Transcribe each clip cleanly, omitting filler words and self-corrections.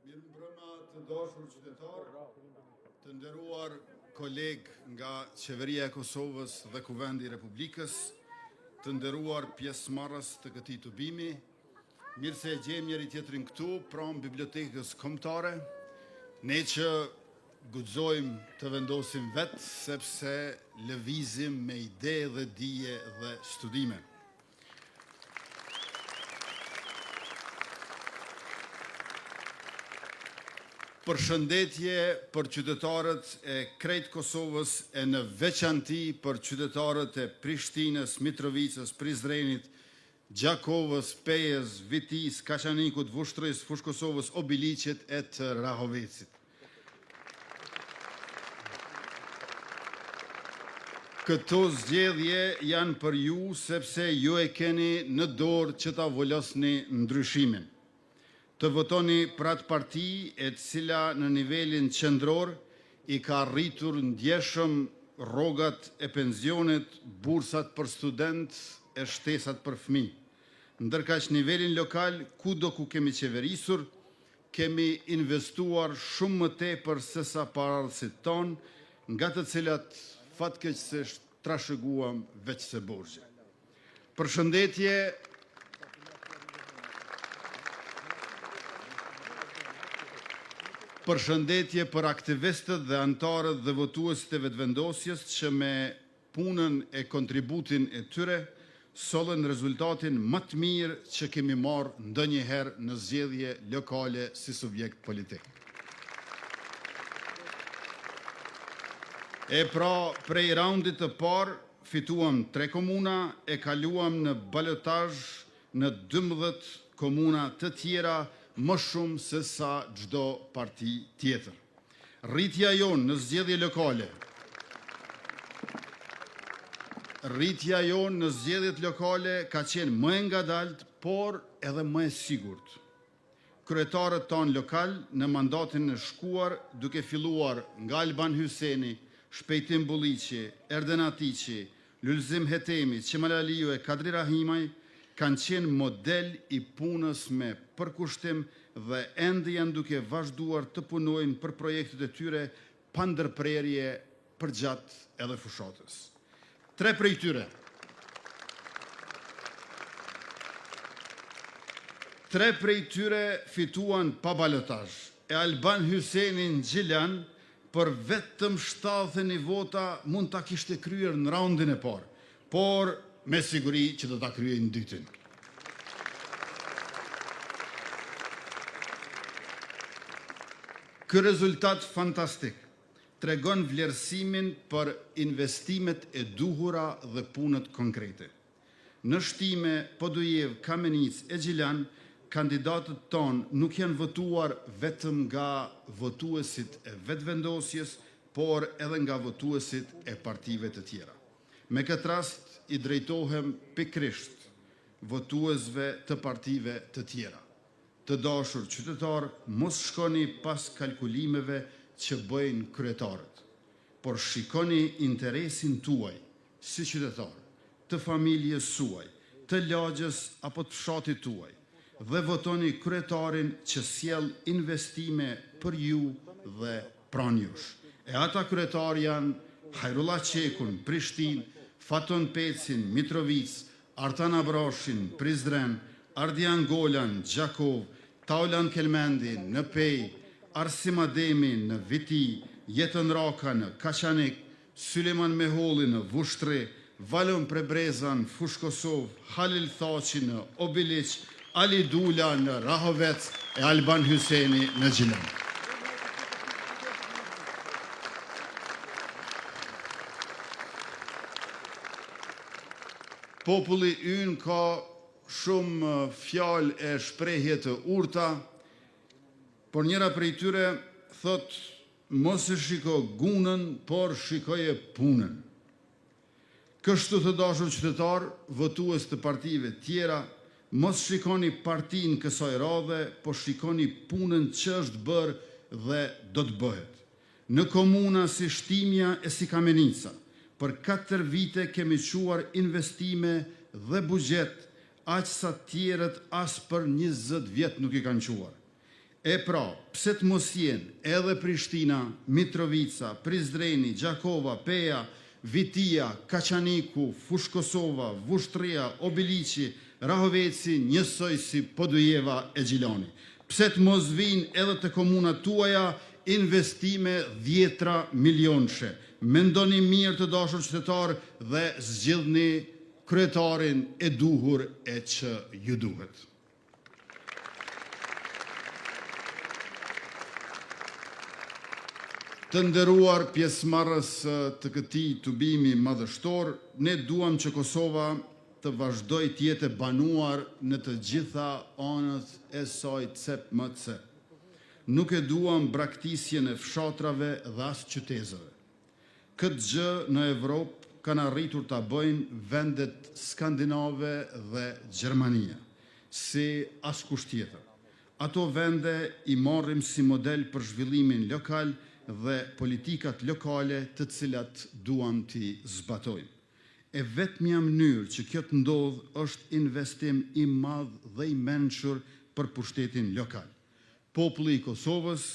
Mirëmbrëma të dashur qytetarë, të nderuar kolegë nga Qeveria e Kosovës dhe Kuvendi i Republikës, të nderuar pjesëmarrës të këtij tubimi, mirë se e gjejmë njëri tjetrin këtu, pranë Bibliotekës Kombëtare, ne që guxojmë të vendosim vetë, sepse lëvizim me ide dhe dije dhe studime. Përshëndetje për qytetarët e krejt Kosovës e në veçanti për qytetarët e Prishtinës, Mitrovicës, Prizrenit, Gjakovës, Pejës, Vitis, Kaçanikut, Vushtrës, Fushë Kosovës, Obiliqit e të Rahovecit. Këto zgjedhje janë për ju sepse ju e keni në dorë që ta volosni ndryshimin. Të votoni për atë parti e cila në nivelin qendror i ka rritur ndjeshëm rrogat e pensionit, bursat për student e shtesat për fëmijë. Ndërkaq nivelin lokal, kudo ku kemi qeverisur, kemi investuar shumë më tepër se sa paraardhësit tonë, nga të cilat fatkeqësisht trashëguam veç se borxhe. Përshëndetje për aktivistët dhe anëtarët dhe votuesit e vetëvendosjes që me punën e kontributin e tyre sollën rezultatin më të mirë që kemi marrë ndonjëherë në zgjedhje lokale si subjekt politik. E pra, prej raundit të parë fituam 3 komuna, e kaluam në balotazh në 12 komuna të tjera, më shumë se sa çdo parti tjetër. Rritja jonë në zgjedhje lokale, në zgjedhjet lokale ka qenë më e ngadalt, por edhe më e sigurt. Kryetarët tonë lokal në mandatin e shkuar, duke filluar nga Alban Hyseni, Shpejtim Bulliqi, Erden Atiqi, Lulzim Hetemi, Qemal Aliu e Kadri Rahimaj, kanë qenë model i punës me përkushtim dhe ende janë duke vazhduar të punojnë për projektet e tyre pa ndërprerje përgjatë edhe fushatës. 3 prej tyre fituan pa balotazh. E Alban Hysenin Gjilan për vetëm 71 vota mund ta kishte kryer në raundin e parë, por me siguri që do ta kryej në dytin. Ky rezultat fantastik tregon vlerësimin për investimet e duhura dhe punët konkrete. Në shtime Podujev, Kamenic e Gjilan, kandidatët tonë nuk janë votuar vetëm nga votuesit e vetëvendosjes, por edhe nga votuesit e partive të tjera. Me këtë rast, i drejtohem pikrisht votuesve të partive të tjera. Të dashur qytetar, mos shkoni pas kalkulimeve që bëjnë kryetarët, por shikoni interesin tuaj si qytetar, të familjes suaj, të lagjës apo të fshatit tuaj, dhe votoni kryetarin që sjell investime për ju dhe pranë jush. E ata kryetar janë Hajrullah Qekun, Prishtinë, Faton Pecin, Mitrovic, Artan Abrashin, Prizren, Ardian Golan, Gjakov, Taulan Kelmendin në Pej, Arsim Ademin në Viti, Jetën Raka në Kaçanik, Syleman Meholli në Vushtri, Valon Prebrezan, Fushë Kosovë, Halil Thaçi në Obiliq, Ali Dula në Rahovec e Alban Hyseni në Gjilan. Populli ynë ka shumë fjalë e shprehje të urta, por njëra prej tyre thot mos e shiko gunën, por shikoje punën. Kështu të dashur qytetar, votues të partive tjera, Mos shikoni partin kësaj radhe, po shikoni punën që është bërë dhe do të bëhet. Në komuna si Shtimja e si Kamenica, për 4 vite kemi quar investime dhe bugjet, aq sa tjerët as për 20 vjet nuk I kanë quar. E pra, pse të mos jenë edhe Prishtina, Mitrovica, Prizreni, Gjakova, Peja, Vitia, Kaçaniku, Fush Kosova, Vushtria, Obiliqi, Rahoveci, njësoj si Podujeva e Gjilani. Pse të mos vinë edhe të komunat tuaja investime 10 milionëshe. Mendoni mirë të dashur qytetar dhe zgjidhni kryetarin e duhur e që ju duhet. Të nderuar pjesëmarrës të këtij tubimi madhështor, ne duam që Kosova të vazhdoj të jetë e banuar në të gjitha anët e saj cep më cep. Nuk e duam braktisjen e fshatrave dhe as qytetëve. Këtë gjë në Evropë kanë arritur ta bëjnë vendet skandinave dhe Gjermania, si askush tjetër. Ato vende I marrim si model për zhvillimin lokal dhe politikat lokale të cilat duam t'i zbatojmë. E vetmja mënyrë që kjo të ndodhë është investim I madh dhe I mençur për pushtetin lokal. Populli I Kosovës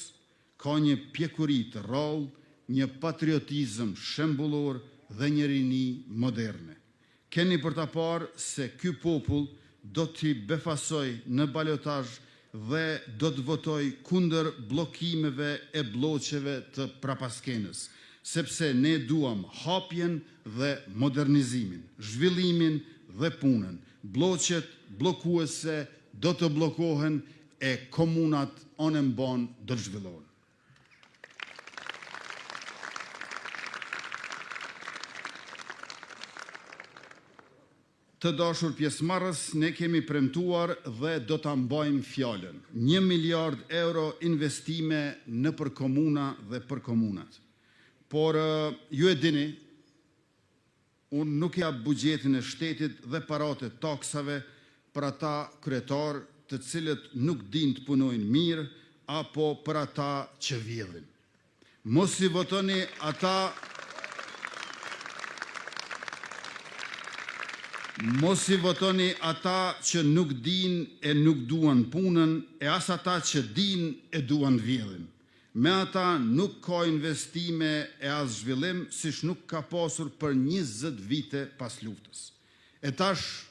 ka një pjekuri të rrallë, një patriotizëm shembullor dhe një rini moderne. Keni për ta parë se ky popull do t'i befasoj në balotazh dhe do të votoj kundër bllokimeve e bloqeve të prapaskenës, sepse ne duam hapjen dhe modernizimin, zhvillimin dhe punën. Bloqet bllokuese do të bllokohen e komunat anë mban do të zhvillohen. Të dashur pjesëmarrës, ne kemi premtuar dhe do ta mbajmë fjalën. 1 miliard euro investime në për komuna dhe për komunat. Por ju e dini, unë nuk jap buxhetin e shtetit dhe paratë e taksave për ata kryetar të cilët nuk dinë të punojnë mirë apo për ata që vjedhin. Mos I votoni ata Mos I votoni ata që nuk dinë e nuk duan punën, e as ata që dinë e duan vjedhin. Me ata nuk ka investime e as zhvillim, siç nuk ka pasur për 20 vite pas luftës. E tash